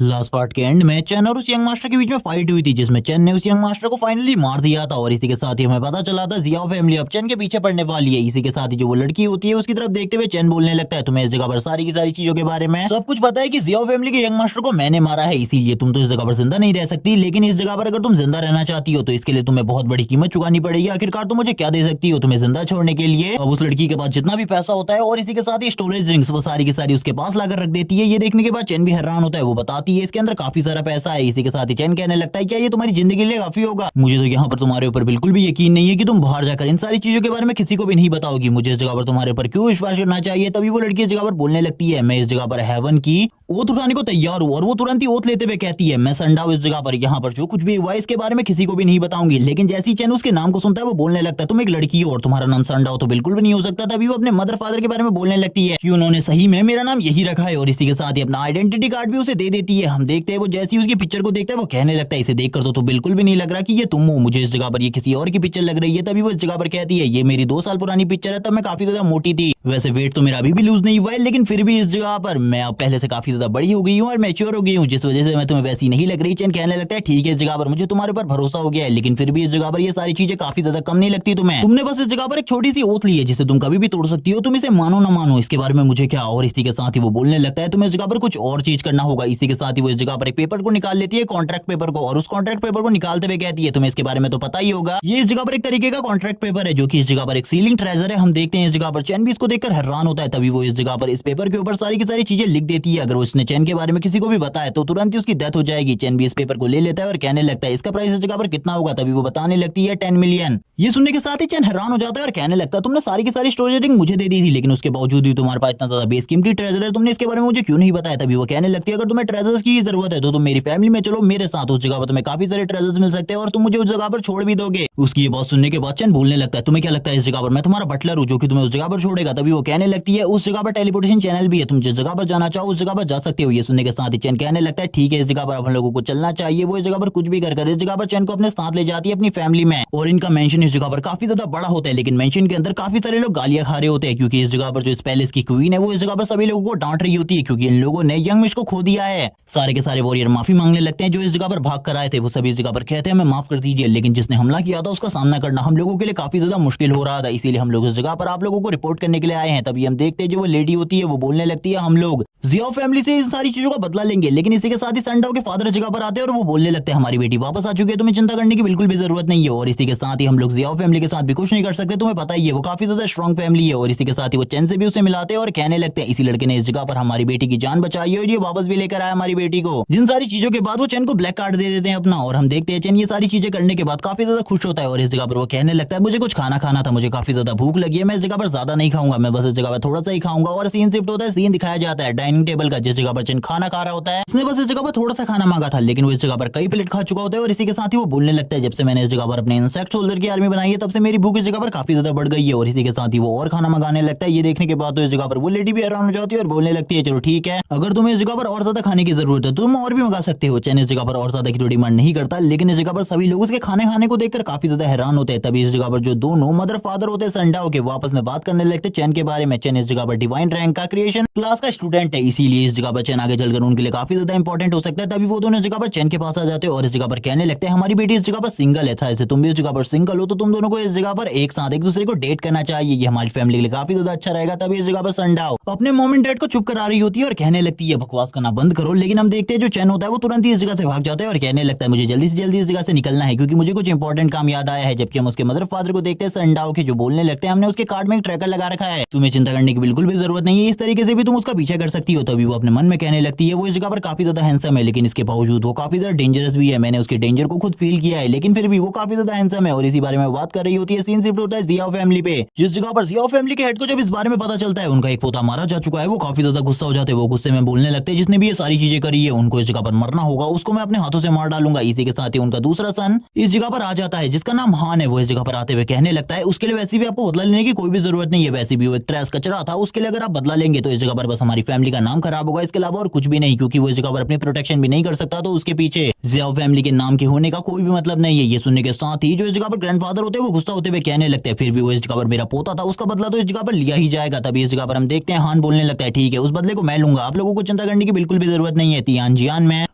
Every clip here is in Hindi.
लास्ट पार्ट के एंड में चैन और उस यंग मास्टर के बीच में फाइट हुई थी, जिसमें चैन ने उस यंग मास्टर को फाइनली मार दिया था। और इसी के साथ ही हमें पता चला था जियाओ फैमिली अब चैन के पीछे पड़ने वाली है। इसी के साथ ही जो वो लड़की होती है उसकी तरफ देखते हुए चैन बोलने लगता है, तुम्हें इस जगह पर सारी की सारी चीजों के बारे में सब कुछ पता है कि जियाओ फैमिली के यंग मास्टर को मैंने मारा है, इसीलिए तुम तो इस जगह पर जिंदा नहीं रह सकती। लेकिन इस जगह पर अगर तुम जिंदा रहना चाहती हो तो इसके लिए तुम्हें बहुत बड़ी कीमत चुकानी पड़ेगी। आखिरकार तुम मुझे क्या दे सकती हो तुम्हें जिंदा छोड़ने के लिए? अब उस लड़की के पास जितना भी पैसा होता है और इसी के साथ ही स्टोरेज रिंग्स वो सारी की सारी उसके पास लाकर रख देती है। ये देखने के बाद चैन भी हैरान होता है। वो बताती है इसके अंदर काफी सारा पैसा है। इसी के साथ ही चैन कहने लगता है क्या ये तुम्हारी जिंदगी के लिए काफी होगा? मुझे तो यहाँ पर तुम्हारे ऊपर बिल्कुल भी यकीन नहीं है कि तुम बाहर जाकर इन सारी चीजों के बारे में किसी को भी नहीं बताओगी। मुझे इस जगह पर तुम्हारे ऊपर क्यों विश्वास करना चाहिए? तभी वो लड़की इस जगह पर बोलने लगती है, मैं इस जगह पर हेवन की ओथ उठाने को तैयार हूँ। और वो तुरंत ही ओथ लेते हुए कहती है, मैं संडाऊ इस जगह पर यहाँ पर जो कुछ भी हुआ इसके बारे में किसी को भी नहीं बताऊंगी। लेकिन जैसी चैन उसके नाम को सुनता है वो बोलने लगता है, तुम एक लड़की हो और तुम्हारा नाम संडाऊ तो बिल्कुल भी नहीं हो सकता। तभी वो अपने मदर फादर के बारे में बोलने लगती है कि उन्होंने सही में मेरा नाम यही रखा है। और इसी के साथ ही अपना आइडेंटिटी कार्ड भी उसे दे देती है। हम देखते हैं वो जैसी उसकी पिक्चर को देखता है वो कहने लगता है, इसे देखकर तो बिल्कुल भी नहीं लग रहा कि ये तुम हो, मुझे इस जगह पर ये किसी और की पिक्चर लग रही है। तभी वो इस जगह पर कहती है, ये मेरी 2 साल पुरानी पिक्चर है, तब मैं काफी ज्यादा मोटी थी। वैसे वेट तो मेरा अभी भी लूज नहीं हुआ है, लेकिन फिर भी इस जगह पर मैं अब पहले से काफी ज्यादा बड़ी हो गई हूँ और मैच्योर हो गई हूँ, जिस वजह से मैं तुम्हें वैसी नहीं लग रही। चैन कहने लगता है, ठीक है इस जगह पर मुझे तुम्हारे ऊपर भरोसा हो गया है, लेकिन फिर भी इस जगह पर ये सारी चीजें काफी ज्यादा कम नहीं लगती तुम्हें। तुमने बस इस जगह पर एक छोटी सी ओथ ली है जिसे तुम कभी भी तोड़ सकती हो, तुम इसे मानो ना मानो इसके बारे में मुझे क्या। और इसी के साथ ही वो बोलने लगता है, तुम्हें इस जगह पर कुछ और चीज करना होगा। इसी के साथ ही वो इस जगह पर एक पेपर को निकाल लेती है, कॉन्ट्रैक्ट पेपर को, और उस कॉन्ट्रैक्ट पेपर को निकालते हुए कहती है, तुम्हें इसके बारे में तो पता ही होगा, ये इस जगह पर एक तरीके का कॉन्ट्रैक्ट पेपर है जो कि इस जगह पर एक सीलिंग ट्रेजर है। हम देखते हैं इस जगह पर चैन भी इसको देखकर हैरान होता है। तभी वो इस जगह पर इस पेपर के ऊपर सारी की सारी चीजें लिख देती है। अगर उसने चैन के बारे में किसी को भी बताया तो तुरंत ही उसकी डेथ हो जाएगी। चैन भी इस पेपर को ले लेता है और कहने लगता है, इसका प्राइस इस जगह पर कितना होगा? तभी वो बताने लगती है 10 मिलियन। ये सुनने के साथ ही चैन हैरान हो जाता है और कहने लगता है, तुमने सारी की सारी स्टोरेज रिंग मुझे दे दी थी, लेकिन उसके बावजूद भी तुम्हारे पास इतना ज्यादा बेसकीमती ट्रेजर है, तुमने इसके बारे में मुझे क्यों नहीं बताया? तभी वो कहने लगती है, अगर तुम्हें ट्रेजर्स की जरूरत है तो तुम मेरी फैमिली में चलो, मेरे साथ उस जगह पर तुम्हें काफी सारे ट्रेजर्स मिल सकते हैं और तुम मुझे उस जगह पर छोड़ भी दोगे। उसकी ये बात सुनने के बाद चैन बोलने लगता है, तुम्हें क्या लगता है इस जगह पर मैं तुम्हारा बटलर हूँ जो कि तुम्हें उस जगह पर छोड़ेगा? तभी वो कहने लगती है, उस जगह पर टेलीपोर्टेशन चैनल भी है, तुम जिस जगह पर जाना चाहो उस जगह पर जा सकते हो। ये सुनने के साथ ही चैन कहने लगता है, ठीक है इस जगह पर हम लोगों को चलना चाहिए। वो इस जगह पर कुछ भी कर इस जगह पर चैन को अपने साथ ले जाती है अपनी फैमिली में। और इनका मेंशन इस जगह पर काफी ज्यादा बड़ा होता है, लेकिन मेंशन के अंदर काफी सारे लोग गालियां खा रहे होते हैं, क्योंकि इस जगह पर जो इस पैलेस की क्वीन है वो इस जगह पर सभी लोगों को डांट रही होती है, क्योंकि इन लोगों ने यंग मिश को खो दिया है। सारे के सारे वॉरियर माफी मांगने लगते हैं जो इस जगह पर भाग कर आए थे। वो सभी इस जगह पर कहते हैं, हमें माफ कर दीजिए, लेकिन जिसने हमला किया था उसका सामना करना हम लोगों के लिए काफी ज्यादा मुश्किल हो रहा था, इसीलिए हम लोग इस जगह पर आप लोगों को रिपोर्ट करने के लिए आए हैं। तभी हम देखते हैं जो वो लेडी होती है वो बोलने लगती है, हम लोग जियाओ फैमिली से इन सारी चीजों का बदला लेंगे। लेकिन इसी के साथ ही संडाओ के फादर जगह पर आते हैं और वो बोलने लगते हैं, हमारी बेटी वापस आ चुकी है, तुम्हें चिंता करने की बिल्कुल भी जरूरत नहीं है। और इसी के साथ ही हम लोग जियाओ फैमिली के साथ भी कुछ नहीं कर सकते, तुम्हें पता ही है वो काफी ज्यादा स्ट्रॉन्ग फैमिली है। और इसी के साथ ही वो चैन से भी उसे मिलाते हैं और कहने लगते हैं, इसी लड़के ने इस जगह पर हमारी बेटी की जान बचाई है और ये वापस भी लेकर आया हमारी बेटी को। जिन सारी चीजों के बाद वो चैन को ब्लैक कार्ड दे देते हैं अपना। और हम देखते हैं चैन ये सारी चीजें करने के बाद काफी ज्यादा खुश होता है और इस जगह पर वो कहने लगता है, मुझे कुछ खाना खाना था, मुझे काफी ज्यादा भूख लगी है, मैं इस जगह पर ज्यादा नहीं खाऊंगा, मैं बस इस जगह पर थोड़ा सा ही खाऊंगा। और सीन शिफ्ट होता है, सीन दिखाया जाता है डाइनिंग टेबल का, जिस जगह पर चैन खाना खा रहा होता है। उसने बस इस जगह पर थोड़ा सा खाना मांगा था, लेकिन वो इस जगह पर कई प्लेट खा चुका होता है। और इसी के साथ ही वो बोलने लगता है, जब से मैंने इस जगह पर अपने इंसेक्ट सोल्जर की आर्मी बनाई है तब से मेरी भूख इस जगह पर काफी ज्यादा बढ़ गई है। और इसी के साथ ही वो और खाना मंगाने लगता है। ये देखने के बाद तो इस जगह पर वो लेडी भी हैरान हो जाती है और बोलने लगती है, चलो ठीक है, अगर तुम्हें इस जगह पर और ज्यादा खाने की जरूरत है तो तुम और भी मंगा सकते हो। चैन इस जगह पर और ज्यादा की तो डिमांड नहीं करता, लेकिन इस जगह पर सभी लोग उसके खाने खाने को देखकर काफी ज्यादा हैरान होते हैं। तभी इस जगह पर जो दोनों मदर फादर होते हैं संडाओ के, वो आपस में बात करने लगते चैन के बारे में। चैन इस जगह पर डिवाइन रैंक का क्रिएशन क्लास का स्टूडेंट है, इसीलिए इस जगह पर चैन आगे चलकर उनके लिए काफी ज्यादा इंपॉर्टेंट हो सकता है। तभी वो दोनों इस जगह पर चैन के पास आ जाते हैं और इस जगह पर कहने लगते हैं, हमारी बेटी इस जगह पर सिंगल है, ऐसे तुम भी इस जगह पर सिंगल हो तो तुम दोनों को इस जगह पर एक साथ एक दूसरे को डेट करना चाहिए, ये हमारी फैमिली के लिए काफी ज्यादा अच्छा रहेगा। तभी इस जगह पर संडाओ अपने मॉम एंड डैड को चुप करा रही होती है और कहने लगती है, बकवास करना बंद करो। लेकिन हम देखते हैं जो चैन होता है वो तुरंत ही इस जगह से भाग जाता है और कहने लगता है, मुझे जल्दी से जल्दी इस जगह से निकलना है क्योंकि मुझे कुछ इंपॉर्टेंट काम याद आया है। जबकि हम उसके मदर फादर को देखते हैं संडाओ के, जो बोलने लगते हैं, हमने उसके कार्ड में एक ट्रैकर लगा रखा है, तुम्हें चिंता करने की बिल्कुल भी जरूरत नहीं है, इस तरीके से भी तुम उसका पीछा कर सकती हो। तभी वो अपने मन में कहने लगती है, वो इस जगह पर काफी ज्यादा हैंडसम है, लेकिन इसके बावजूद वो काफी ज्यादा डेंजरस भी है, मैंने उसके डेंजर को खुद फील किया है, लेकिन फिर भी वो काफी ज्यादा हैंडसम है। और इसी बारे में बात कर रही होती है। सीन शिफ्ट होता है जियाओ फैमिली पे, जिस जगह पर जियाओ फैमिली के हेड को जब इस बारे में पता चलता है उनका एक पोता मारा जा चुका है, वो काफी ज्यादा गुस्सा हो जाते हैं। वो गुस्से में बोलने लगते हैं, जिसने भी ये सारी चीजें करी है उनको इस जगह पर मरना होगा, उसको मैं अपने हाथों से मार डालूंगा। इसी के साथ ही उनका दूसरा सन इस जगह पर आ जाता है जिसका नाम हान है। वो इस जगह पर आते हुए कहने लगता है, उसके लिए वैसे भी आपको बदला लेने की कोई भी जरूरत नहीं है, वैसे भी वो एक ट्रैश कचरा था, उसके लिए अगर आप बदला लेंगे तो इस जगह पर बस हमारी फैमिली का नाम खराब होगा। होगा, इसके अलावा और कुछ भी नहीं, क्योंकि वो इस जगह पर अपनी प्रोटेक्शन भी नहीं कर सकता, तो उसके पीछे जियाओ फैमिली के नाम के होने का कोई भी मतलब नहीं है। ये सुनने के साथ ही जो इस जगह पर ग्रैंडफादर होते हैं वो गुस्सा होते हुए कहने लगते हैं, फिर भी वो इस जगह पर मेरा पोता था, उसका बदला तो इस जगह पर लिया ही जाएगा। तभी इस जगह पर हम देखते हैं हान बोलने लगता है, ठीक है उस बदले को मैं लूंगा, आप लोगों को चिंता करने की बिल्कुल भी जरूरत नहीं है। तियान जियान में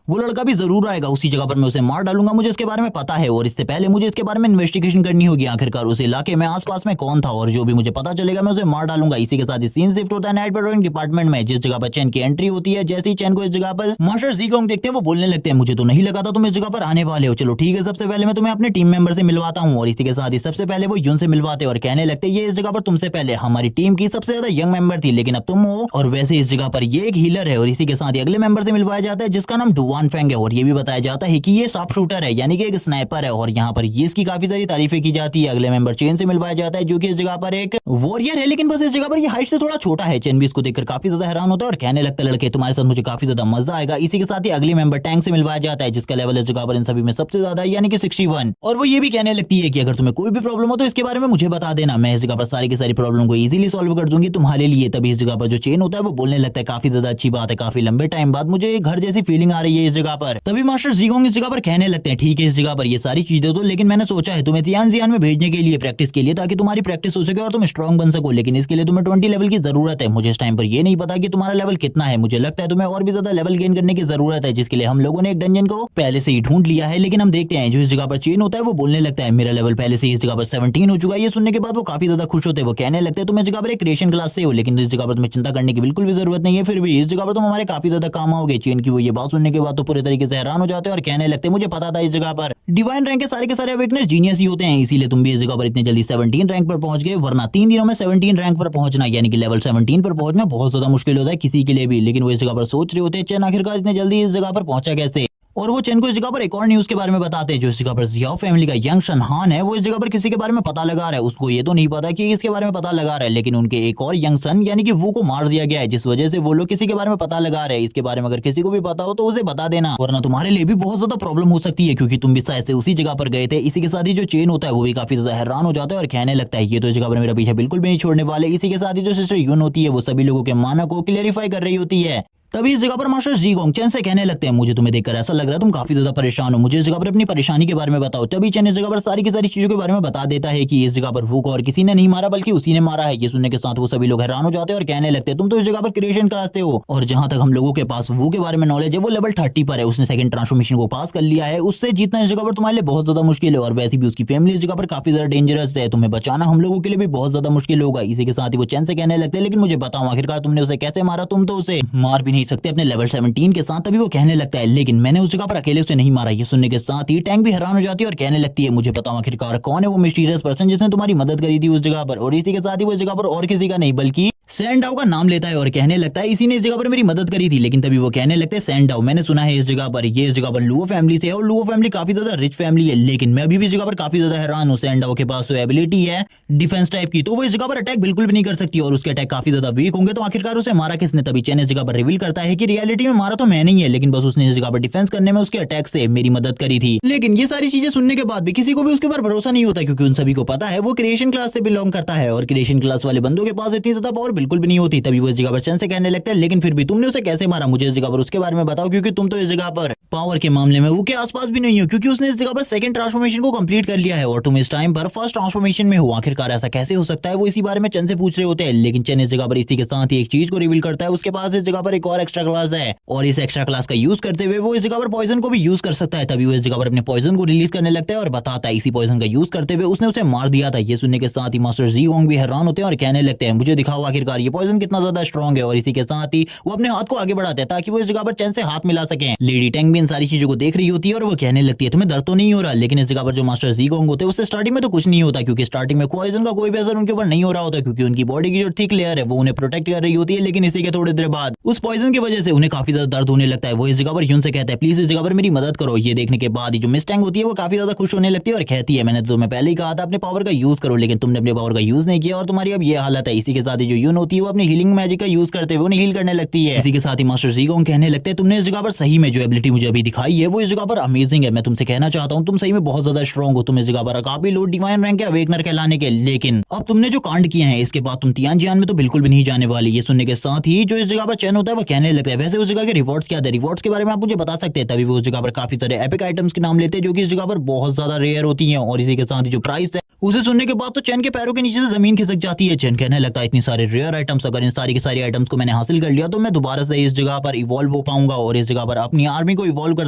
वो लड़का भी जरूर आएगा, उसी जगह पर मैं उसे मार डालूंगा, मुझे इसके बारे में पता है, और इससे पहले मुझे इसके बारे में इन्वेस्टिगेशन करनी होगी, आखिरकार उस इलाके में आसपास में कौन था, और जो भी मुझे पता चलेगा मैं उसे मार डालूंगा। इसी के साथ ही सीन शिफ्ट होता है नाइट पेट्रोलिंग डिपार्टमेंट में, जिस जगह पर चैन की एंट्री होती है। जैसे ही चैन को इस जगह पर मास्टर ज़ीगोंग देखते हैं वो बोलने लगते हैं, मुझे तो नहीं लगा था तुम इस जगह पर आने वाले हो, चलो ठीक है सबसे पहले मैं तुम्हें अपने टीम मेंबर से मिलवाता हूँ। और इसी के साथ ही सबसे पहले वो यून से मिलवाते और कहने लगते ये इस जगह पर तुमसे पहले हमारी टीम की सबसे ज्यादा यंग मेंबर थी, लेकिन अब तुम हो, और वैसे इस जगह पर ये एक हीलर है। और इसी के साथ ही अगले मेंबर से मिलवाया जाता है जिसका नाम डुवान फेंग है, और ये भी बताया जाता है कि ये शार्प शूटर है, यानी कि एक स्नाइपर है, और यहाँ पर ये इसकी काफी सारी तारीफें की जाती है। अगले मेंबर चेन से मिलवाया जाता है जो कि इस जगह पर एक वॉरियर है, लेकिन बस इस जगह पर ये हाइट से थोड़ा छोटा है। चेन भी इसको देखकर काफी ज्यादा हैरान होता है और कहने लगता है लड़के तुम्हारे साथ मुझे काफी ज्यादा मजा आएगा। इसी के साथ ही अगली मेंबर टैंक से मिलवाया जाता है जिसका लेवल इस जगह पर इन सभी में सबसे ज्यादा है, यानी कि 61। और वो ये भी कहने लगती है कि अगर तुम्हें कोई भी प्रॉब्लम हो तो इसके बारे में मुझे बता देना, मैं इस जगह पर सारी की सारी प्रॉब्लम को इजीली सॉल्व कर दूंगी तुम्हारे लिए। तभी इस जगह पर जो चेन होता है वो बोलने लगता है काफी ज्यादा अच्छी बात है, काफी लंबे टाइम बाद मुझे घर जैसी फीलिंग आ रही है इस जगह पर। तभी मास्टर ज़ीगोंग इस जगह पर कहने लगते हैं ठीक है इस जगह पर ये सारी चीजें तो, लेकिन मैंने सोचा है तुम्हें तियान जियान में भेजने के लिए प्रैक्टिस के लिए, ताकि तुम्हारी प्रैक्टिस हो सके और तुम स्ट्रॉन्ग बन सको, लेकिन इसके लिए तुम्हें 20 लेवल की जरूरत है। मुझे इस टाइम पर ये नहीं पता कि तुम्हारा लेवल कितना है, मुझे लगता है तुम्हें और भी ज्यादा लेवल गेन करने की जरूरत है, जिसके लिए हम लोगों ने एक डंजन को पहले से ही ढूंढ लिया है। लेकिन हम देखते हैं जो इस जगह पर चेन होता है वो बोलने लगता है मेरा लेवल पहले से ही इस जगह पर 17 हो चुका है। ये सुनने के बाद वो काफी ज्यादा खुश होते हैं, वो कहने लगते हैं तुम इस जगह पर एक क्रिएशन क्लास से हो, लेकिन इस जगह पर तुम्हें चिंता करने की बिल्कुल भी जरूरत नहीं है, फिर भी इस जगह पर तुम हमारे काफी ज्यादा काम आओगे। चेन की वो ये बात सुनने के बाद तो पूरे तरीके से हैरान हो जाते हैं और कहने लगते हैं मुझे पता था इस जगह पर डिवाइन रैंक के सारे अवेकनेस जीनियस ही होते हैं, इसीलिए तुम भी इस जगह पर इतनी जल्दी 17 रैंक पर पहुंच गए, वरना 3 दिनों में 17 रैंक पर पहुंचना यानी कि लेवल 17 पर पहुंचना बहुत ज्यादा मुश्किल होता है किसी के लिए भी। लेकिन वो इस जगह पर सोच रहे होते हैं चैन आखिरकार इतने जल्दी इस जगह पर पहुंचा कैसे। और वो चेन को इस जगह पर एक और न्यूज के बारे में बताते हैं, जो इस जगह पर जियाओ फैमिली का यंग शन हान है वो इस जगह पर किसी के बारे में पता लगा रहा है। उसको ये तो नहीं पता कि इसके बारे में पता लगा रहा है, लेकिन उनके एक और यंग सन यानी कि वो को मार दिया गया है, जिस वजह से वो लोग किसी के बारे में पता लगा रहे हैं। इसके बारे में अगर किसी को भी पता हो तो उसे बता देना, वरना तुम्हारे लिए भी बहुत ज्यादा प्रॉब्लम हो सकती है, क्योंकि तुम भी शायद से उसी जगह पर गए थे। इसी के साथ ही जो चेन होता है वो भी काफी ज्यादा हैरान हो जाता है और कहने लगता है ये तो इस जगह पर मेरा पीछे बिल्कुल भी नहीं छोड़ने वाले। इसी के साथ ही जो सिस्टर यून होती है वो सभी लोगों के मानक को क्लियरिफाई कर रही होती है। तभी इस जगह पर मास्टर ज़ीगोंग चेन से कहने लगते हैं मुझे तुम्हें देखकर ऐसा लग रहा है तुम काफी ज्यादा परेशान हो, मुझे इस जगह पर अपनी परेशानी के बारे में बताओ। तभी चेन इस जगह पर सारी की सारी चीजों के बारे में बता देता है कि इस जगह पर वो को और किसी ने नहीं मारा बल्कि उसी ने मारा है। ये सुनने के साथ वो सभी लोग हैरान हो जाते हैं और कहने लगते हैं तुम तो इस जगह पर क्रिएशन क्लास से हो, और जहां तक हम लोगों के पास वो के बारे में नॉलेज है वो लेवल 30 पर है, उसने सेकंड ट्रांसफॉर्मेशन को पास कर लिया है, उससे जीतना इस जगह पर तुम्हारे लिए बहुत ज्यादा मुश्किल है, और वैसे भी उसकी फैमिली इस जगह पर काफी ज्यादा डेंजरस है, तुम्हें बचाना हम लोगों के लिए भी बहुत ज्यादा मुश्किल होगा। इसी के साथ ही वो चैन से कहने लगते हैं लेकिन मुझे बताओ आखिरकार तुमने उसे कैसे मारा, तुम तो उसे मार भी नहीं सकते अपने लेवल 17 के साथ। तभी वो कहने लगता है लेकिन मैंने उस जगह पर अकेले उसे नहीं मारा। ये सुनने के साथ ही टैंक भी हैरान हो जाती है और कहने लगती है मुझे बताओ आखिरकार कौन है वो मिस्टीरियस पर्सन जिसने तुम्हारी मदद करी थी उस जगह पर। और इसी के साथ ही वो इस जगह पर और किसी का नहीं बल्कि सैंडाओ का नाम लेता है और कहने लगता है इसी ने इस जगह पर मेरी मदद करी थी। लेकिन तभी वो कहने लगते हैं सैंडाओ मैंने सुना है इस जगह पर ये इस जगह पर लुओ फैमिली से है, और लुओ फैमिली काफी ज्यादा रिच फैमिली है, लेकिन मैं अभी भी इस जगह पर काफी ज्यादा हैरान हूँ। सैंडाओ के पास तो एबिलिटी है डिफेंस टाइप की, तो वो इस जगह पर अटैक बिल्कुल भी नहीं कर सकती, और उसके अटैक काफी ज्यादा वीक होंगे, तो आखिरकार उसे मारा किसने। तभी चैन इस जगह पर रिवील करता है कि रियलिटी में मारा तो मैं नहीं है, लेकिन बस उसने इस जगह पर डिफेंस करने में उसके अटैक से मेरी मदद करी थी। लेकिन ये सारी चीजें सुनने के बाद भी किसी को भी उसके ऊपर भरोसा नहीं होता, क्योंकि उन सभी को पता है वो क्रिएशन क्लास से बिलोंग करता है, और क्रिएशन क्लास वाले बंदों के पास इतनी ज्यादा पावर बिल्कुल भी नहीं होती। तभी वो इस जगह पर चैन से कहने लगता है लेकिन फिर भी तुमने उसे कैसे मारा, मुझे इस जगह पर उसके बारे में बताओ, क्योंकि तुम तो इस जगह पर पावर के मामले में वो के आसपास भी नहीं हो, क्योंकि उसने इस जगह पर सेकंड ट्रांसफॉर्मेशन को कंप्लीट कर लिया है और तुम इस टाइम पर फर्स्ट ट्रांसफॉर्मेशन में हो। आखिरकार ऐसा कैसे हो सकता है, वो इसी बारे में चैन से पूछ रहे होते हैं। लेकिन चैन इस जगह पर इसी के साथ ही एक चीज को रिवील करता है, उसके पास इस जगह पर एक और एक्स्ट्रा क्लास है, और इस एक्स्ट्रा क्लास का यूज करते हुए वो इस जगह पर पॉइजन को भी यूज कर सकता है। तभी वो इस जगह पर अपने पॉइजन को रिलीज करने लगता है और बताता है इसी पॉइजन का यूज करते हुए उसने उसे मार दिया था। ये सुनने के साथ ही मास्टर ज़ीगोंग भी हैरान होते हैं और कहने लगते हैं मुझे दिखाओ आखिरकार ये पॉइजन कितना ज्यादा स्ट्रॉन्ग है, और इसी के साथ ही वो अपने हाथ को आगे बढ़ाते हैं ताकि वो इस जगह पर चैन से हाथ मिला सके। लेडी टैंग भी इन सारी चीजों को देख रही होती है और वो कहने लगती है तुम्हें दर्द तो नहीं हो रहा, लेकिन इस जगह पर जो मास्टर ज़ीगोंग होते हैं उससे स्टार्टिंग में तो कुछ नहीं होता, क्योंकि स्टार्टिंग में पॉइजन का कोई भी असर उनके ऊपर नहीं हो रहा होता, क्योंकि उनकी बॉडी की जो थिक लेयर है वो उन्हें प्रोटेक्ट कर रही होती है। लेकिन इसी के थोड़ी देर बाद उस पॉइजन की वजह से उन्हें काफी ज्यादा दर्द होने लगता है। वो इस जगह पर यून से कहता है प्लीज इस जगह पर मेरी मदद करो। ये देखने के बाद जो मिस टैंग होती है वो काफी ज्यादा खुश होने लगती है और कहती है मैंने तो तुम्हें पहले ही कहा था अपने पावर का यूज करो, लेकिन तुमने अपने पावर का यूज नहीं किया और तुम्हारी अब ये हालत है। इसी के साथ ही जो यून होती है वो अपनी हीलिंग मैजिक का यूज करते हुए उन्हें हील करने लगती है। इसी के साथ ही मास्टर ज़ीगोंग कहने लगते हैं तुमने इस जगह पर सही में जो एबिलिटी मुझे मुझे अभी दिखाई है वो इस जगह पर अमेजिंग है। मैं तुमसे कहना चाहता हूँ तुम सही में बहुत ज्यादा स्ट्रॉन्ग हो, तुम इस जगह पर काफी लो डिवाइन रैंक के अवेकनर कहलाने के, लेकिन अब तुमने जो कांड किए हैं इसके बाद तुम तियानजियान में तो बिल्कुल भी नहीं जाने वाली। ये सुनने के साथ ही जो इस जगह पर चैन होता है वो कहने लगता है वैसे उस जगह के रिवॉर्ड्स क्या थे, रिवॉर्ड्स के बारे में आप मुझे बता सकते हैं। तभी वो उस जगह पर काफी सारे एपिक आइटम्स के नाम लेते हैं जो कि इस जगह पर बहुत ज्यादा रेयर होती हैं, और इसी के साथ ही जो प्राइस है उसे सुनने के बाद तो चैन के पैरों के नीचे से जमीन खिसक जाती है। चैन कहने लगता है इतनी सारे रेयर आइटम्स, अगर इन सारी के सारी आइटम्स को मैंने हासिल कर लिया तो मैं दोबारा से इस जगह पर इवॉल्व हो पाऊंगा और इस जगह पर अपनी आर्मी को इवॉल्व कर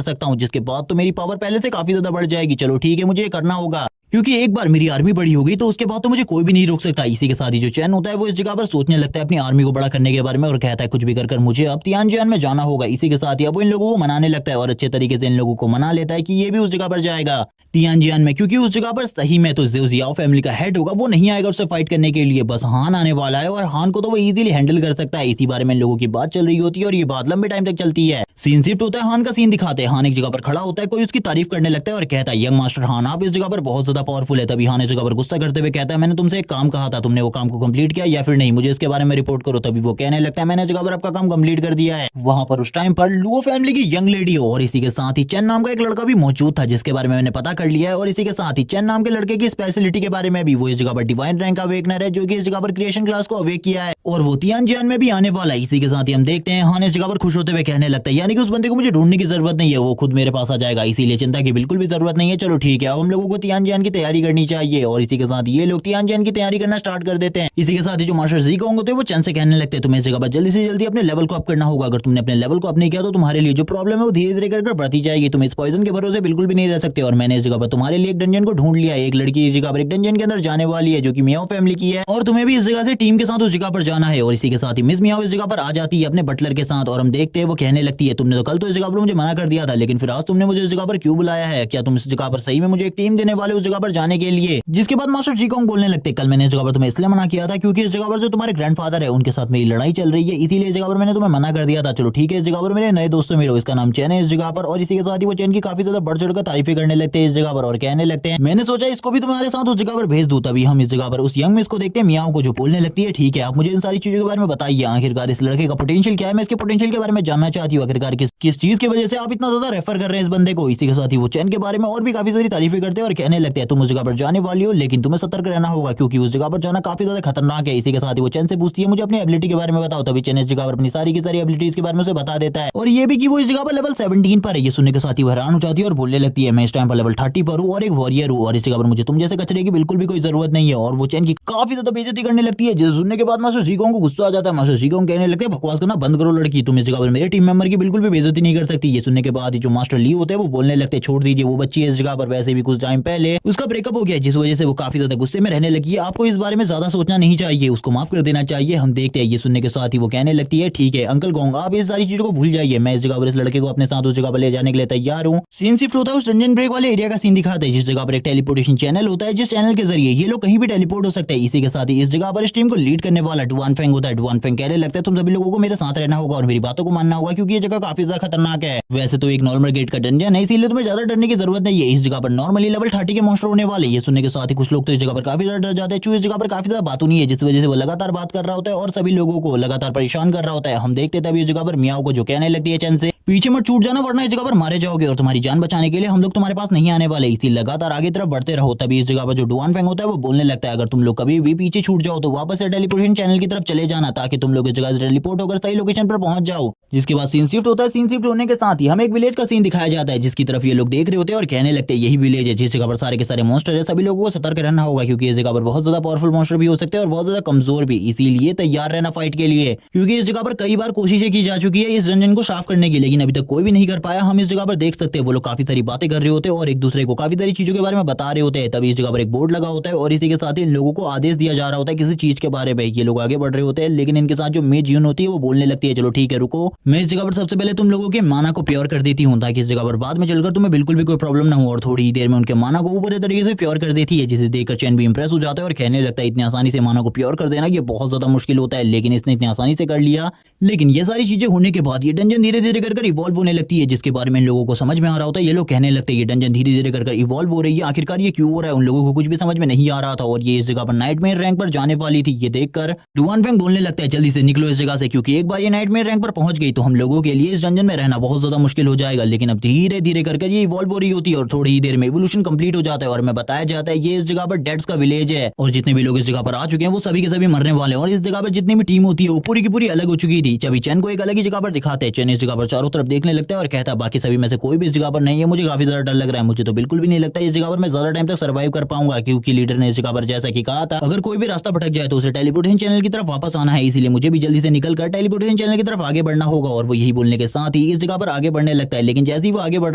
सकता हूँ, जिसके बाद तो मेरी पावर पहले से काफी ज्यादा बढ़ जाएगी। चलो ठीक है, मुझे ये करना होगा क्योंकि एक बार मेरी आर्मी बड़ी होगी तो उसके बाद तो मुझे कोई भी नहीं रोक सकता। इसी के साथ ही जो चैन होता है वो इस जगह पर सोचने लगता है अपनी आर्मी को बड़ा करने के बारे में और कहता है कुछ भी कर मुझे अब तियानजियान में जाना होगा। इसी के साथ ही अब वो इन लोगों को मनाने लगता है और अच्छे तरीके से इन लोगों को मना लेता है कि ये भी उस जगह पर जाएगा तियानजियान में, क्योंकि उस जगह पर सही में तो जियाओ फैमिली का हेड होगा, वो नहीं आएगा उससे फाइट करने के लिए, बस हान आने वाला है और हान को तो वो इजीली हैंडल कर सकता है। इसी बारे में इन लोगों की बात चल रही होती है और ये बात लंबे टाइम तक चलती है। सीन शिफ्ट होता है, हान का सीन दिखाते हैं। हान एक जगह पर खड़ा होता है, कोई उसकी तारीफ करने लगता है और कहता है यंग मास्टर हान आप इस जगह पर बहुत ज्यादा पावरफुल है। तभी हान इस जगह पर गुस्सा करते हुए कहता है मैंने तुमसे एक काम कहा था, तुमने वो काम को कंप्लीट किया या फिर नहीं, मुझे इसके बारे में रिपोर्ट करो। तभी वो कहने लगता है मैंने इस जगह पर आपका काम कंप्लीट कर दिया है। वहां पर उस टाइम पर लुओ फैमिली की यंग लेडी और इसी के साथ ही चैन नाम का एक लड़का भी मौजूद था, जिसके बारे में मैंने पता कर लिया है। और इसी के साथ ही चैन नाम के लड़के की स्पेशलिटी के बारे में भी, वो इस जगह पर डिवाइन रैंक का अवेकनर है जो कि इस जगह पर क्रिएशन क्लास को अवेक किया है और वो तियानजियान में भी आने वाला है। इसी के साथ ही हम देखते हैं हान इस जगह पर खुश होते हुए कहने लगता है यानी कि उस बंदे को मुझे ढूंढने की जरूरत नहीं है, वो खुद मेरे पास आ जाएगा, इसीलिए चिंता की बिल्कुल भी जरूरत नहीं है। चलो ठीक है, अब हम लोगों को तियानजियान की तैयारी करनी चाहिए। और इसी के साथ ये लोग तियानजियान की तैयारी करना स्टार्ट कर देते हैं। इसी के साथ ही जो मास्टर ज़ीगोंग होते हैं वो चैन से कहने लगते हैं तुम्हें इस जगह पर जल्दी से जल्दी अपने लेवल को अप करना होगा, अगर तुमने अपने लेवल को अप नहीं किया तो तुम्हारे लिए जो प्रॉब्लम है वो धीरे धीरे कर बढ़ती जाएगी, तुम इस पॉइजन के भरोसे बिल्कुल भी नहीं रह सकते। और मैंने इस जगह पर तुम्हारे लिए एक डंजन को ढूंढ लिया है, एक लड़की इस जगह पर एक डंजन के अंदर जाने वाली है जो कि मियाओ फैमिली की है और तुम्हें भी इस जगह से टीम के साथ उस जगह पर जाना है। और इसी के साथ ही मिस मियाओ इस जगह पर आ जाती है अपने बटलर के साथ और हम देखते हैं वो कहने लगती है तुमने तो कल तो इस जगह पर मुझे मना कर दिया था, लेकिन फिर आज तुमने मुझे इस जगह पर क्यों बुलाया है, क्या तुम इस जगह पर सही में मुझे एक टीम देने वाले उस जगह पर जाने के लिए। जिसके बाद मास्टर ज़ीगोंग बोलने लगते कल मैंने इस जगह पर तुम्हें इसलिए मना किया था क्योंकि इस जगह पर जो तुम्हारे ग्रैंडफादर है उनके साथ मेरी लड़ाई चल रही है, इसीलिए इस जगह पर मैंने तुम्हें मना कर दिया था। चलो ठीक है, इस जगह पर मेरे नए दोस्तों मिलो, इसका नाम चैन है इस जगह पर। और इसी के साथ ही वो चैन की काफी ज्यादा बढ़ चढ़कर तारीफें करने लगते हैं इस जगह पर और कहने लगते हैं मैंने सोचा इसको भी तुम्हारे साथ उस जगह पर भेज दूं। तभी हम इस जगह पर उस यंग मिस को देखते हैं मियाओ को, जो बोलने लगती है ठीक है आप मुझे इन सारी चीजों के बारे में बताइए, आखिरकार इस लड़के का पोटेंशियल क्या है, मैं इसके पोटेंशियल के बारे में जानना चाहती हूँ, आखिरकार किस चीज की वजह से आप इतना ज्यादा रेफर कर रहे हैं इस बंदे को। इसी के साथ ही वो चैन के बारे में और भी काफी सारी तारीफें करते हैं और कहने लगते हैं तुम उस जगह पर जाने वाली हो लेकिन तुम्हें सतर्क रहना होगा क्योंकि उस जगह पर जाना काफी ज्यादा खतरनाक है। इसी के साथ ही वो चैन से पूछती है मुझे अपनी एबिलिटी के बारे में बताओ। तभी चैन इस जगह पर अपनी सारी की सारी एबिलिटीज के बारे में उसे बता देता है और ये भी कि वो इस जगह पर लेवल 17 पर है। ये सुनने के साथ ही वो हैरान हो जाती है और बोलने लगती है मैं इस टाइम पर लेवल 30 पर हूँ और एक वॉरियर हूँ और इस जगह पर मुझे तुम जैसे कचरे की बिल्कुल भी कोई जरूरत नहीं है। और वो चैन की काफी ज्यादा बेइज्जती करने लगती है, जिसे सुनने के बाद मास्टर ज़ीगोंग को गुस्सा आ जाता है। मास्टर ज़ीगोंग कहने लगते हैं बकवास करना बंद करो लड़की, तुम इस जगह पर मेरे टीम मेंबर की बिल्कुल भी बेइज्जती नहीं कर सकती। ये सुनने के बाद ही जो मास्टर ली होते हैं वो बोलने लगते हैं छोड़ दीजिए, वो बच्ची है इस जगह पर, वैसे भी कुछ टाइम पहले उसका ब्रेकअप हो गया जिस वजह से वो काफी ज्यादा गुस्से में रहने लगी है, आपको इस बारे में ज्यादा सोचना नहीं चाहिए, उसको माफ कर देना चाहिए। हम देखते हैं ये सुनने के साथ ही वो कहने लगती है ठीक है अंकल गोंग आप इस सारी चीजों को भूल जाइए, मैं इस जगह पर इस लड़के को अपने साथ उस जगह पर ले जाने के लिए तैयार हूँ। सीन शिफ्ट होता है उस डंजन ब्रेक वाले एरिया का सीन दिखाते हैं जिस जगह पर एक टेलीपोर्टेशन चैनल होता है, जिस चैनल के जरिए ये लोग कहीं भी टेलीपोर्ट हो सकते हैं। इसी के साथ ही इस जगह पर इस टीम को लीड करने वाला डुआन फेंग होता है। डुआन फेंग कहने लगता है तुम सभी लोगों को मेरे साथ रहना होगा और मेरी बातों को मानना होगा क्योंकि ये जगह काफी ज्यादा खतरनाक है। वैसे तो एक नॉर्मल गेट का डंजन है इसीलिए तुम्हें ज्यादा डरने की जरूरत नहीं है, इस जगह पर नॉर्मली लेवल 30 के मॉन्स्टर होने वाले। ये सुनने के साथ ही कुछ लोग तो इस जगह पर काफी ज्यादा डर जाते हैं, इस जगह पर काफी ज्यादा बात नहीं है जिस वजह से वो लगातार बात कर रहा होता है और सभी लोगों को लगातार परेशान कर रहा होता है। हम देखते तभी इस जगह पर मियाओ को जो कहने लगती है चैन से पीछे मत छूट जाना वरना इस जगह पर मारे जाओगे और तुम्हारी जान बचाने के लिए हम लोग तुम्हारे पास नहीं आने वाले, इसी लगातार आगे तरफ बढ़ते रहो। तभी इस जगह पर जो डुआन फेंग होता है वो बोलने लगता है अगर तुम लोग कभी भी पीछे छूट जाओ तो वापस से टेलीपोर्टेशन चैनल की तरफ चले जाना ताकि तुम लोग इस जगह से टेलीपोर्ट होकर सही लोकेशन पर पहुंच जाओ। जिसके बाद सीन शिफ्ट होता है, सीन शिफ्ट होने के साथ ही हमें एक विलेज का सीन दिखाया जाता है जिसकी तरफ ये लोग देख रहे होते हैं और कहने लगते हैं यही विलेज है जिस जगह पर सारे के सारे मॉन्स्टर है, सभी लोगों को सतर्क रहना होगा क्योंकि इस जगह पर बहुत ज्यादा पावरफुल मॉन्स्टर भी हो सकते हैं और बहुत ज्यादा कमजोर भी, इसीलिए तैयार रहना फाइट के लिए क्योंकि इस जगह पर कई बार कोशिशें की जा चुकी है इस डंजन को साफ करने की लेकिन अभी तक कोई भी नहीं कर पाया। हम इस जगह पर देख सकते हैं वो लोग काफी सारी बातें कर रहे होते हैं और एक दूसरे को काफी सारी चीजों के बारे में बता रहे होते हैं। तभी इस जगह पर एक बोर्ड लगा होता है और इसी के साथ ही इन लोगों को आदेश दिया जा रहा होता है किसी चीज के बारे में। ये लोग आगे बढ़ रहे होते हैं लेकिन इनके साथ जो मेज यून होती है वो बोलने लगती है चलो ठीक है रुको, मैं इस जगह पर सबसे पहले तुम लोगों के माना को प्योर कर देती हूँ ताकि इस जगह पर बाद में चलकर तुम्हें बिल्कुल भी कोई प्रॉब्लम ना हो। और थोड़ी ही देर में उनके माना को वो पूरे तरीके से प्योर कर देती है जिसे देखकर चैन भी इंप्रेस हो जाता है और कहने लगता है इतनी आसानी से माना को प्योर कर देना ये बहुत ज्यादा मुश्किल होता है लेकिन इसने इतनी आसानी से कर लिया। लेकिन ये सारी चीजें होने के बाद ये डंजन धीरे धीरे कर इवॉल्व होने लगती है, जिसके बारे में इन लोगों को समझ में आ रहा होता है। ये लोग कहने लगते हैं ये डंजन धीरे धीरे कर इवॉल्व हो रही है, आखिरकार ये क्यों हो रहा है, उन लोगों को कुछ भी समझ में नहीं आ रहा था और ये इस जगह पर नाइटमेयर रैंक पर जाने वाली थी। ये देखकर डुआनफेंग बोलने लगता है जल्दी से निकलो इस जगह से, क्योंकि एक बार ये नाइटमेयर रैंक पर पहुंच गई तो हम लोगों के लिए इस डंजन में रहना बहुत ज्यादा मुश्किल हो जाएगा। लेकिन अब धीरे धीरे कर ये इवॉल्व हो रही होती है और थोड़ी ही देर में इवोल्यूशन कंप्लीट हो जाता है और हमें बताया जाता है ये इस जगह पर डेड्स का विलेज है और जितने भी लोग इस जगह पर आ चुके हैं वो सभी के सभी मरने वाले हैं और इस जगह पर जितनी भी टीम होती है वो पूरी की पूरी अलग हो चुकी थी। जब चैन को एक अलग ही जगह पर दिखाते हैं, चैन इस जगह पर चारों तरफ देखने लगता है और कहता है बाकी सभी में से कोई भी इस जगह पर नहीं है, मुझे काफी ज्यादा डर लग रहा है, मुझे तो बिल्कुल भी नहीं लगता इस जगह पर मैं ज्यादा टाइम तक सर्वाइव कर पाऊंगा, क्योंकि लीडर ने इस जगह पर जैसा कि कहा था अगर कोई भी रास्ता भटक जाए तो उसे टेलीपोर्टेशन चैनल की तरफ वापस आना है, इसीलिए मुझे भी जल्दी से निकलकर टेलीपोर्टेशन चैनल की तरफ आगे बढ़ना होगा। और वो यही बोलने के साथ ही इस जगह पर आगे बढ़ने लगता है, लेकिन जैसे ही वो आगे बढ़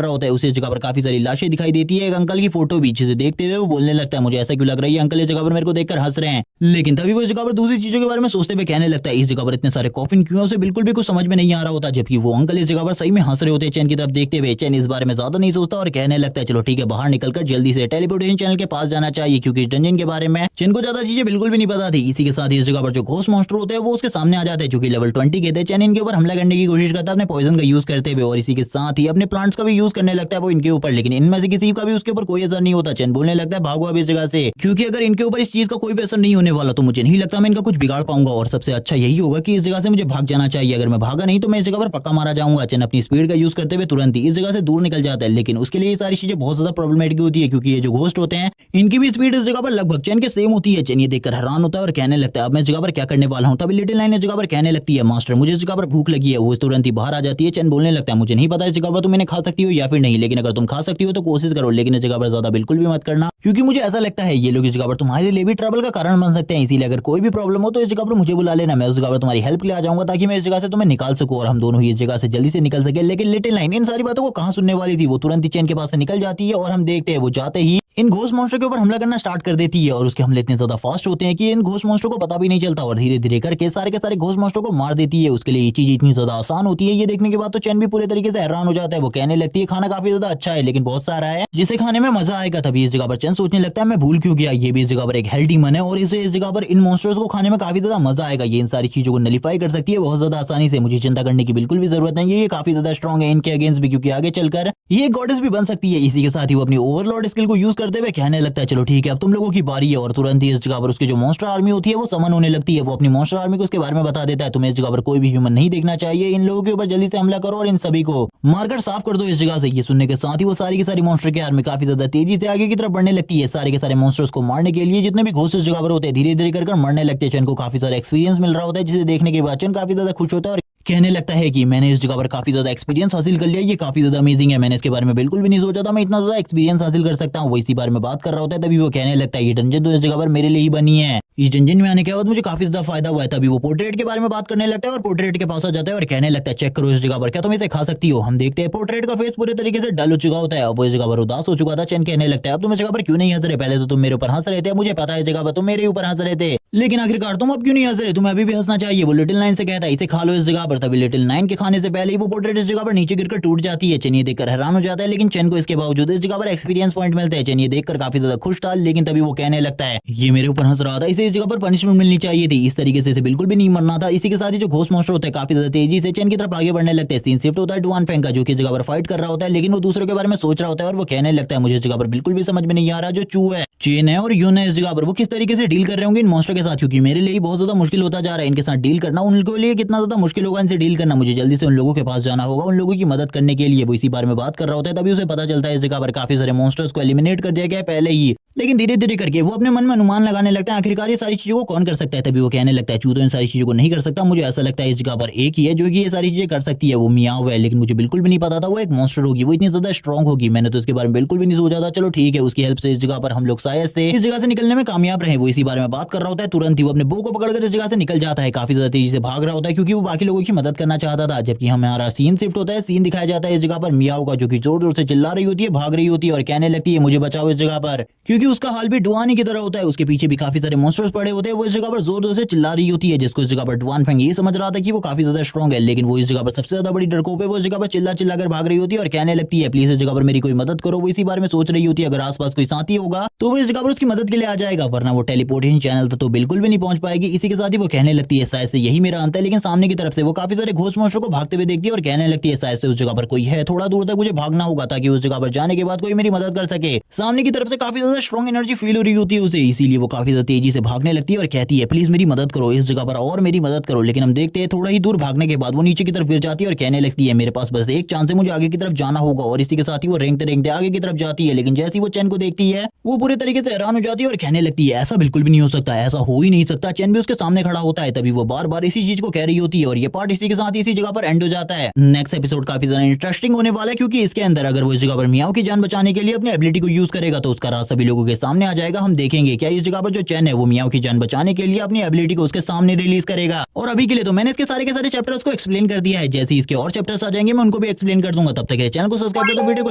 रहा होता है उसे इस जगह पर काफी सारी लाशें दिखाई देती है। एक अंकल की फोटो भी, जिसे देखते हुए वो बोलने लगता है मुझे ऐसा क्यों लग रहा है अंकल इस जगह पर मेरे को देखकर हंस रहे हैं। लेकिन तभी वो इस जगह पर दूसरी चीजों के बारे में सोचते हुए कहने लगता है इस जगह पर इतने सारे कॉफिन क्यों है, उसे बिल्कुल भी कुछ समझ में नहीं आ रहा होता, जबकि वो अंकल इस जगह पर सही में हंस रहे होते हैं चैन की तरफ देखते हुए। चैन इस बारे में ज्यादा नहीं सोचता और कहने लगता है चलो ठीक है बाहर निकलकर जल्दी से टेलीपोर्टेशन चैनल के पास जाना चाहिए, क्योंकि इस डंजन के बारे में चैन को ज्यादा चीजें बिल्कुल भी नहीं पता थी। इसी के साथ ही इस जगह पर जो घोस्ट मॉन्स्टर होते हैं वो उसके सामने आ जाते हैं, जो कि लेवल 20 के थे। चैन इनके ऊपर हमला करने की कोशिश करता है अपने पॉइजन का यूज करते हुए और इसी के साथ ही अपने प्लांट्स का भी यूज करने लगता है वो इनके ऊपर, लेकिन इनमें से किसी का भी उसके ऊपर कोई असर नहीं होता। चैन बोलने लगता है भागो अब इस जगह से, क्योंकि अगर इनके ऊपर इस चीज का कोई भी असर नहीं होने वाला तो मुझे नहीं लगता मैं इनका कुछ बिगाड़ पाऊंगा और सबसे अच्छा यही होगा कि इस जगह से मुझे भाग जाना चाहिए। अगर मैं भागा नहीं तो मैं इस जगह पर पक्का मारा जाऊंगा। चैन अपनी स्पीड का यूज करते हुए तुरंत ही इस जगह से दूर निकल जाता है, लेकिन उसके लिए ये सारी चीजें बहुत ज्यादा प्रॉब्लमेटिक होती है, क्योंकि ये जो घोस्ट होते हैं इनकी भी स्पीड इस जगह पर लगभग चैन के सेम होती है। चैन ये देखकर हैरान होता है और कहने लगता है अब मैं इस जगह पर क्या करने वाला हूँ। तभी लिटिल नाइन इस जगह पर कहने लगती है मास्टर मुझे इस जगह पर भूख लगी है। वो तुरंत ही बाहर आ जाती है। चैन बोलने लगता है मुझे नहीं पता इस जगह पर तुम इन्हें खा सकती हो या फिर नहीं, लेकिन अगर तुम खा सकती हो तो कोशिश करो, लेकिन इस जगह पर ज्यादा बिल्कुल भी मत करना, क्योंकि मुझे ऐसा लगता है ये लोग इस जगह पर तुम्हारे लिए भी ट्रबल का कारण बन सकते हैं। इसीलिए अगर कोई भी प्रॉब्लम हो तो इस जगह पर मुझे बुला लेना, मैं उस जगह पर तुम्हारी हेल्प के लिए आ जाऊंगा ताकि मैं इस जगह से तुम्हें निकाल सकूं और हम दोनों ही इस जगह से जल्दी से निकल सके। लेकिन लिटिल नाइन इन सारी बातों को कहां सुनने वाली थी, वो तुरंत ही चैन के पास से निकल जाती है और हम देखते हैं वो जाते ही इन घोस्ट मॉन्स्टर के ऊपर हमला करना स्टार्ट कर देती है और उसके हमले इतने ज्यादा फास्ट होते हैं कि इन घोस्ट मॉन्स्टर को पता भी नहीं चलता और धीरे धीरे करके सारे के सारे घोस्ट मॉन्स्टर को मार देती है। उसके लिए ये चीज इतनी ज्यादा आसान होती है। ये देखने के बाद तो चैन भी पूरे तरीके से हैरान हो जाता है। वो कहने लगती है खाना काफी ज्यादा अच्छा है लेकिन बहुत सारा है जिसे खाने में मजा आएगा। तभी इस जगह पर चैन सोचने लगता है मैं भूल क्यों गया, ये भी इस जगह पर एक हेल्थ डीमन है और इसे इस जगह पर इन मॉन्स्टर्स को खाने में काफी ज्यादा मजा आएगा। ये इन सारी चीजों को नलीफाई कर सकती है बहुत ज्यादा आसानी से, मुझे चिंता करने की बिल्कुल भी जरूरत नहीं है। ये काफी ज्यादा स्ट्रॉन्ग है इनके अगेंस्ट भी, क्योंकि आगे चलकर ये गॉडेस भी बन सकती है। इसी के साथ ही वो अपनी ओवरलॉर्ड स्किल को यूज करते हुए कहने लगता है चलो ठीक है अब तुम लोगों की बारी है और तुरंत ही इस जगह पर उसकी जो मॉन्स्टर आर्मी होती है वो समन होने लगती है। वो अपनी मॉन्स्टर आर्मी को उसके बारे में बता देता है तुम्हें इस जगह पर कोई भी ह्यूमन नहीं देखना चाहिए, इन लोगों के ऊपर जल्दी से हमला करो और इन सभी को मारकर साफ कर दो इस जगह से। ये सुनने के साथ ही वो सारी की सारी मॉन्स्टर की आर्मी काफी ज्यादा तेजी से आगे की तरफ बढ़ने लगती है। सारे के सारे मॉन्स्टर्स को मारने के लिए जितने भी घोस्ट इस जगह पर होते हैं धीरे धीरे कर मरने लगते हैं। चैन को काफी सारा एक्सपीरियंस मिल रहा होता है, जिसे देखने के बाद चैन काफी ज्यादा खुश होता है और कहने लगता है कि मैंने इस जगह पर काफी ज्यादा एक्सपीरियंस हासिल कर लिया, ये काफी ज्यादा अमेजिंग है, मैंने इसके बारे में बिल्कुल भी नहीं सोचा था मैं इतना ज्यादा एक्सपीरियंस हासिल कर सकता हूँ। वो इसी बारे में बात कर रहा होता है तभी वो कहने लगता है ये डंजन तो इस जगह पर मेरे लिए ही बनी है, इस डंजन में आने के बाद मुझे काफी ज्यादा फायदा हुआ है। तभी वो पोर्ट्रेट के बारे में बात करने लगता है और पोर्ट्रेट के पास आ जाता है और कहने लगता है चेक करो इस जगह पर क्या तुम इसे खा सकती हो। हम देखते हैं पोर्ट्रेट का फेस पूरे तरीके से डल हो चुका होता है, अब वो इस जगह पर उदास हो चुका था। चैन कहने लगता है अब तुम इस जगह पर क्यों नहीं हंस रहे, पहले तो तुम मेरे ऊपर हंस रहे थे, मुझे पता है इस जगह पर तुम मेरे ऊपर हंस रहे थे, लेकिन आखिरकार तुम अब क्यों नहीं हंस रहे, तुम्हें अभी भी हंसना चाहिए। वो लिटिल नाइन से कहता है इसे खा लो इस जगह पर। तभी लिटिल नाइन के खाने से पहले ही वो पोर्ट्रेट इस जगह पर नीचे गिरकर टूट जाती है। चैन ये देखकर हैरान हो जाता है, लेकिन चैन को इसके बावजूद इस जगह पर एक्सपीरियंस पॉइंट मिलते हैं। चैन ये देखकर काफी ज्यादा खुश था, लेकिन तभी वो कहने लगता है ये मेरे ऊपर हंस रहा था, इसे इस जगह पर पनिशमेंट मिलनी चाहिए थी, इस तरीके से इसे बिल्कुल भी नहीं मरना था। इसी के साथ ही जो घोस्ट मॉन्स्टर होता है काफी ज्यादा तेजी से चैन की तरफ आगे बढ़ने लगते हैं। सीन शिफ्ट होता है डुआनफेंग का, जो कि इस जगह पर फाइट कर रहा होता है, लेकिन वो दूसरों के बारे में सोच रहा होता है और वो कहने लगता है मुझे इस जगह पर बिल्कुल भी समझ में नहीं आ रहा जो चू है, चेन है और यून है इस जगह पर वो किस तरीके से डील कर रहे होंगे इन मॉन्स्टर के साथ, क्योंकि मेरे लिए बहुत ज्यादा मुश्किल होता जा रहा है इनके साथ डील करना। उनके लिए कितना ज्यादा मुश्किल होगा इनसे डील करना, मुझे जल्दी से उन लोगों के पास जाना होगा उन लोगों की मदद करने के लिए। वो इसी बारे में बात कर रहा होता है तभी उसे पता चलता है इस जगह पर काफी सारे मॉन्स्टर्स को एलिमिनेट कर दिया गया है पहले ही, लेकिन धीरे धीरे करके वो अपने मन में अनुमान लगाने लगता है आखिरकार ये सारी चीजों को कौन कर सकता है। तभी वो कहने लगता है चू तो इन सारी चीजों को नहीं कर सकता, मुझे ऐसा लगता है इस जगह पर एक ही है जो कि ये सारी चीजें कर सकती है, वो मियाओ है, लेकिन मुझे बिल्कुल भी नहीं पता था वो एक मॉन्स्टर होगी, वो इतनी ज्यादा स्ट्रॉन्ग होगी, मैंने तो इसके बारे में बिल्कुल भी नहीं सोचा था। चलो ठीक है उसकी हेल्प से इस जगह पर हम लोग शायद से इस जगह से निकलने में कामयाब रहे। वो इसी बारे में बात कर रहा होता है, तुरंत ही वो अपने बो को पकड़कर इस जगह से निकल जाता है, काफी ज्यादा तेजी से भाग रहा होता है क्योंकि वो बाकी लोगों की मदद करना चाहता था। जबकि हमारा सीन शिफ्ट होता है, सीन दिखाया जाता है इस जगह पर मियाओ का, जो कि जोर जोर से चिल्ला रही होती है, भाग रही होती है और कहने लगती है मुझे बचाओ इस जगह पर, क्योंकि उसका हाल भी डुआनी की तरह होता है। उसके पीछे भी काफी सारे मॉन्स्टर मास्टर्स पड़े होते हैं वो इस जगह पर जोर जोर से चिल्ला रही होती है, जिसको इस जगह पर डुआन फेंग ये समझ रहा था कि वो काफी ज्यादा स्ट्रॉन्ग है, लेकिन वो इस जगह पर सबसे ज्यादा बड़ी डरपोक है। वो इस जगह पर चिल्ला चिल्ला कर भाग रही होती है और कहने लगती है प्लीज इस जगह पर मेरी कोई मदद करो। वो इसी बारे में सोच रही होती है अगर आसपास कोई साथी होगा तो वो इस जगह पर उसकी मदद के लिए आ जाएगा, वरना वो टेलीपोर्टेशन चैनल तो बिल्कुल भी नहीं पहुंच पाएगी। इसी के साथ ही वो कहने लगती है शायद से यही मेरा अंत है, लेकिन सामने की तरफ से वो काफी सारे घोस्ट मॉन्स्टर को भागते हुए देखती है और कहने लगती है शायद से उस जगह पर कोई है, थोड़ा दूर तक मुझे भागना होगा ताकि उस जगह पर जाने के बाद कोई मेरी मदद कर सके। सामने की तरफ से काफी ज्यादा स्ट्रॉन्ग एनर्जी फील हो रही होती है उसे, इसीलिए वो काफी ज्यादा तेजी से भागने लगती है और कहती है प्लीज मेरी मदद करो इस जगह पर और मेरी मदद करो। लेकिन हम देखते हैं थोड़ा ही दूर भागने के बाद वो नीचे की तरफ गिर जाती है और कहने लगती है मेरे पास बस एक चांस है, मुझे आगे की तरफ जाना होगा। और इसी के साथ ही वो रेंगते रेंगते आगे की तरफ जाती है, लेकिन जैसे ही वो चैन को देखती है वो पूरे तरीके से हैरान हो जाती है और कहने लगती है ऐसा बिल्कुल भी नहीं हो सकता, ऐसा हो ही नहीं सकता। चैन भी उसके सामने खड़ा होता है, तभी वो बार बार इसी चीज को कह रही होती है और ये पार्ट इसी के साथ इसी जगह पर एंड हो जाता है। नेक्स्ट एपिसोड काफी ज्यादा इंटरेस्टिंग होने वाला है, क्योंकि इसके अंदर अगर वो इस जगह पर मियाओ की जान बचाने के लिए अपनी एबिलिटी को यूज करेगा तो उसका राज सभी लोगों के सामने आ जाएगा। हम देखेंगे क्या इस जगह पर जो चैन है वो मियाओ की जान बचाने के लिए अपनी एबिलिटी को उसके सामने रिलीज करेगा। और अभी के लिए तो मैंने इसके सारे के सारे चैप्टर्स को एक्सप्लेन कर दिया है, जैसे इसके और चैप्टर्स आ जाएंगे मैं उनको भी एक्सप्लेन कर दूंगा। तब तक चैनल को सब्सक्राइब कर दो, वीडियो को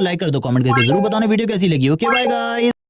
लाइक कर दो, कमेंट करके जरूर बताना वीडियो कैसी लगी। Okay bye guys.